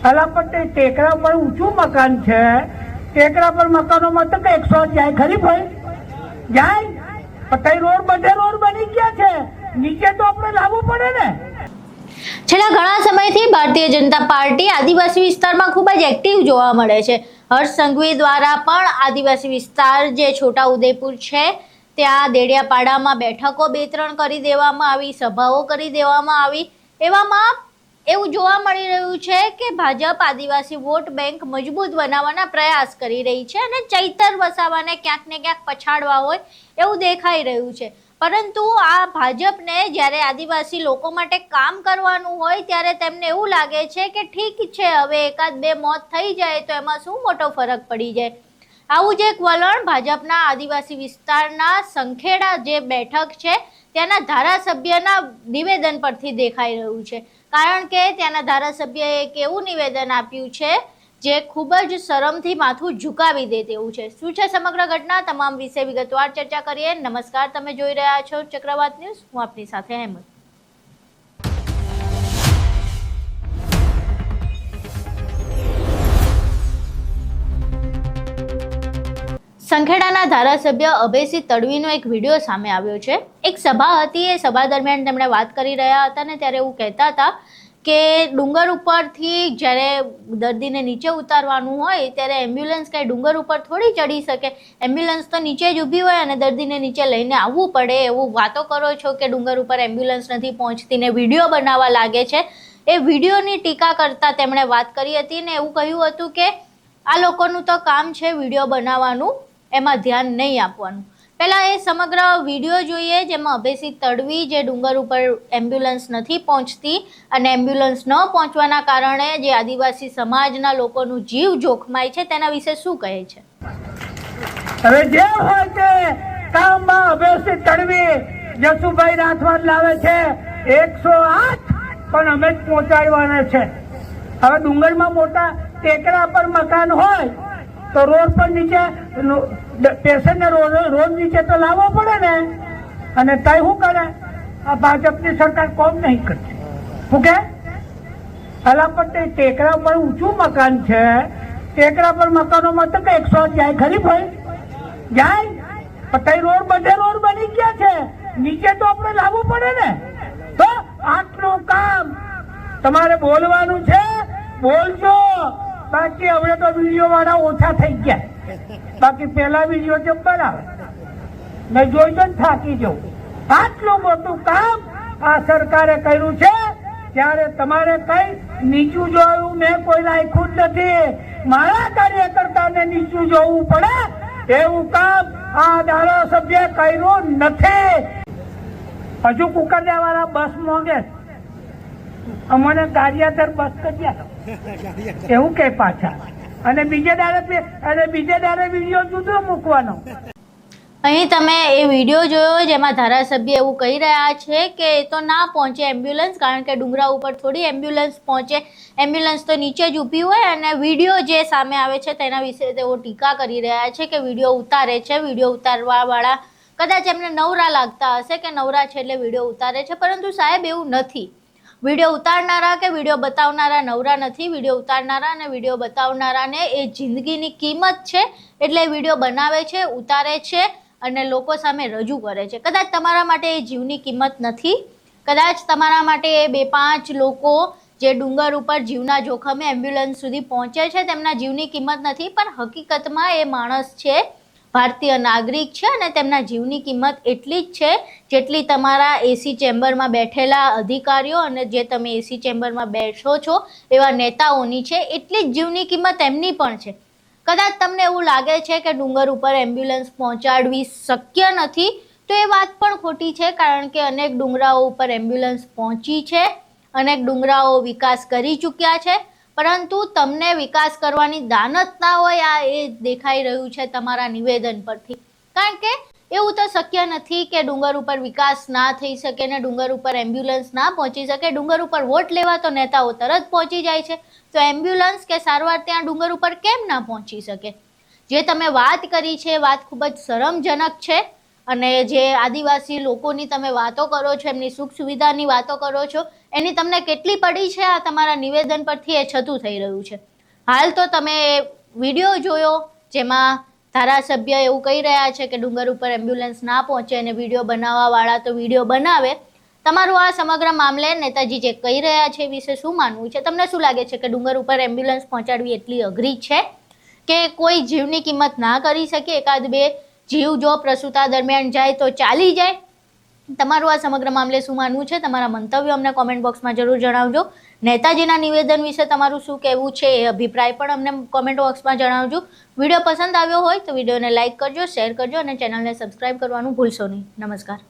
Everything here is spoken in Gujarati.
અલા પણ તે ટેકરા પર ઊંચું મકાન છે, ટેકરા પર મકાનોમાં તો 100 જાય ખરી ભાઈ જાય, પણ રોડ બધે રોડ બની ગયા છે, નીચે તો આપણે લાવવું પડે ને। છેલ્લા ઘણા સમયથી ભારતીય જનતા પાર્ટી આદિવાસી વિસ્તારમાં ખૂબ જ એક્ટિવ જોવા મળે છે। હર્ષ સંઘવી દ્વારા પણ આદિવાસી વિસ્તાર જે છોટાઉદેપુર છે ત્યાં દેડિયાપાડામાં બેઠકો 2-3 કરી દેવામાં આવી, સભાઓ કરી દેવામાં આવી। એવામાં એવું જોવા મળી રહ્યું છે કે ભાજપ આદિવાસી વોટ બેંક મજબૂત બનાવવાના પ્રયાસ કરી રહી છે અને ચૈતર વસાવાને ક્યાંક ને ક્યાંક પછાડવા હોય એવું દેખાઈ રહ્યું છે। પરંતુ આ ભાજપને જ્યારે આદિવાસી લોકો માટે કામ કરવાનું હોય ત્યારે તેમને એવું લાગે છે કે ઠીક છે, હવે 1-2 મોત થઈ જાય તો એમાં શું મોટો ફરક પડી જાય। આવું જ એક વલણ ભાજપના આદિવાસી વિસ્તારના સંખેડા જે બેઠક છે ત્યાંના ધારાસભ્યના નિવેદન પરથી દેખાઈ રહ્યું છે। કારણ કે ત્યાંના ધારાસભ્યએ એક એવું નિવેદન આપ્યું છે જે ખૂબ જ શરમથી માથું ઝુકાવી દે તેવું છે। શું છે સમગ્ર ઘટના, તમામ વિશે વિગતવાર ચર્ચા કરીએ। નમસ્કાર, તમે જોઈ રહ્યા છો ચક્રવાત ન્યૂઝ, હું આપની સાથે હેમંત। સંખેડાના ધારાસભ્ય અભયસિંહ તડવીનો એક વિડીયો સામે આવ્યો છે। એક સભા હતી, એ સભા દરમિયાન તેમણે વાત કરી રહ્યા હતા ને ત્યારે એવું કહેતા હતા કે ડુંગર ઉપરથી જ્યારે દર્દીને નીચે ઉતારવાનું હોય ત્યારે એમ્બ્યુલન્સ કાંઈ ડુંગર ઉપર થોડી ચડી શકે, એમ્બ્યુલન્સ તો નીચે જ ઊભી હોય અને દર્દીને નીચે લઈને આવવું પડે। એવું વાતો કરો છો કે ડુંગર ઉપર એમ્બ્યુલન્સ નથી પહોંચતી ને વિડીયો બનાવવા લાગે છે। એ વિડીયોની ટીકા કરતા તેમણે વાત કરી હતી ને એવું કહ્યું હતું કે આ લોકોનું તો કામ છે વિડીયો બનાવવાનું, એમાં ધ્યાન નહીં આપવાનું। પહેલા એ સમગ્ર વિડીયો જોઈએ જેમાં અભયસિંહ તડવી જે ડુંગર ઉપર એમ્બ્યુલન્સ નથી પહોંચતી અને એમ્બ્યુલન્સ ન પહોંચવાના કારણે જે આદિવાસી સમાજના લોકોનું જીવ જોખમાય છે તેના વિશે શું કહે છે। હવે જે હોય તે કામમાં અભયસિંહ તડવી જસુભાઈ રાઠવાડ લાવે છે 108, પણ અમે જ પહોંચાડવાના છે। હવે ડુંગરમાં મોટા ટેકરા પર મકાન હોય તો રોડ પર નીચે પેશન્ટને રોડ નીચે તો લાવવો પડે ને, અને તઈ શું કરે આ ભાજપની સરકાર કોમ નહીં કરતી। શું કે અલા પણ તે ટેકરા પર ઊંચું મકાન છે, ટેકરા પર મકાનોમાં તો 100 જાય ખરી ભાઈ જાય, પણ રોડ બધે રોડ બની ગયા છે, નીચે તો આપણે લાવવું પડે ને। તો આટલું કામ તમારે બોલવાનું છે, બોલજો। બાકી હવે તો વિડીયો વાળા ઓછા થઈ ગયા, બાકી પેલા વિડીયો જબ્બર આવે, મેં જોઈ તો થાકી જવું। આટલું મોટું કામ આ સરકારે કર્યું છે ત્યારે તમારે કઈ નીચું જોયું મેં કોઈ રાખ્યું જ નથી। મારા કાર્યકર્તાને નીચું જોવું પડે એવું કામ આ ધારાસભ્ય કર્યું નથી। હજુ કુકરદા વાળા બસ માંગે, અમને ગાડિયાધર બસ કરી એવું કે પાછા, અને બીજે દાડે વિડીયો જુદો મૂકવાનો। અહીં તમે એ વિડીયો જોયો જેમાં ધારાસભ્ય એવું કહી રહ્યા છે કે એ તો ના પહોંચે એમ્બ્યુલન્સ, કારણ કે ડુંગરા ઉપર થોડી એમ્બ્યુલન્સ પહોંચે, એમ્બ્યુલન્સ તો નીચે જ ઊભી હોય। અને વિડીયો જે સામે આવે છે તેના વિશે તેઓ ટીકા કરી રહ્યા છે કે વિડીયો ઉતારે છે, વિડીયો ઉતારવાવાળા કદાચ એમને નવરા લાગતા હશે કે નવરા છે એટલે વિડીયો ઉતારે છે, પરંતુ સાહેબ એવું નથી। વિડીયો ઉતારનારા કે વિડીયો બતાવનારા નવરા નથી। વિડીયો ઉતારનારા અને વિડીયો બતાવનારાને એ જિંદગીની કિંમત છે એટલે વિડીયો બનાવે છે, ઉતારે છે અને લોકો સામે રજૂ કરે છે। કદાચ તમારા માટે એ જીવની કિંમત નથી, કદાચ તમારા માટે એ 2-5 લોકો જે ડુંગર ઉપર જીવના જોખમે એમ્બ્યુલન્સ સુધી પહોંચે છે તેમના જીવની કિંમત નથી, પણ હકીકતમાં એ માણસ છે, ભારતીય નાગરિક છે અને તેમના જીવની કિંમત એટલી જ છે જેટલી તમારા એસી ચેમ્બરમાં બેઠેલા અધિકારીઓ અને જે તમે એસી ચેમ્બરમાં બેસો છો એવા નેતાઓની છે, એટલી જ જીવની કિંમત એમની પણ છે। કદાચ તમને એવું લાગે છે કે ડુંગર ઉપર એમ્બ્યુલન્સ પહોંચાડવી શક્ય નથી તો એ વાત પણ ખોટી છે, કારણ કે અનેક ડુંગરાઓ ઉપર એમ્બ્યુલન્સ પહોંચી છે, અનેક ડુંગરાઓ વિકાસ કરી ચૂક્યા છે, પરંતુ તમને વિકાસ કરવાની દાનત ના હોય આ એ દેખાઈ રહ્યું છે તમારા નિવેદન પરથી। કારણ કે એવું તો શક્ય નથી કે ડુંગર ઉપર વિકાસ ના થઈ શકે ને ડુંગર ઉપર એમ્બ્યુલન્સ ના પહોંચી શકે। ડુંગર ઉપર વોટ લેવા તો નેતાઓ તરત પહોંચી જાય છે, તો એમ્બ્યુલન્સ કે સારવાર ત્યાં ડુંગર ઉપર કેમ ના પહોંચી શકે? જે તમે વાત કરી છે વાત ખૂબ જ શરમજનક છે અને જે આદિવાસી લોકોની તમે વાતો કરો છો, એમની સુખ સુવિધાની વાતો કરો છો, એની તમને કેટલી પડી છે આ તમારા નિવેદન પરથી એ છતું થઈ રહ્યું છે. હાલ તો તમે વિડીયો જોયો જેમાં ધારાસભ્ય એવું કહી રહ્યા છે કે ડુંગર ઉપર એમ્બ્યુલન્સ ના પહોંચે અને વિડીયો બનાવવાવાળા તો વિડીયો બનાવે. તમારું આ સમગ્ર મામલે નેતાજી જે કહી રહ્યા છે એ વિશે શું માનવું છે? તમને શું લાગે છે કે ડુંગર ઉપર એમ્બ્યુલન્સ પહોંચાડવી એટલી અઘરી છે કે કોઈ જીવની કિંમત ના કરી શકે? એકાદ બે જીવ જો પ્રસૂતા દરમિયાન જાય તો ચાલી જાય? તમારું આ સમગ્ર મામલે શું માનવું છે? તમારા મંતવ્યો અમને કોમેન્ટ બોક્સમાં જરૂર જણાવજો. નેતાજીના નિવેદન વિશે તમારું શું કહેવું છે એ અભિપ્રાય પણ અમને કોમેન્ટ બોક્સમાં જણાવજો. વિડીયો પસંદ આવ્યો હોય તો વિડીયોને લાઇક કરજો, શેર કરજો અને ચેનલને સબસ્ક્રાઇબ કરવાનું ભૂલશો નહીં. નમસ્કાર.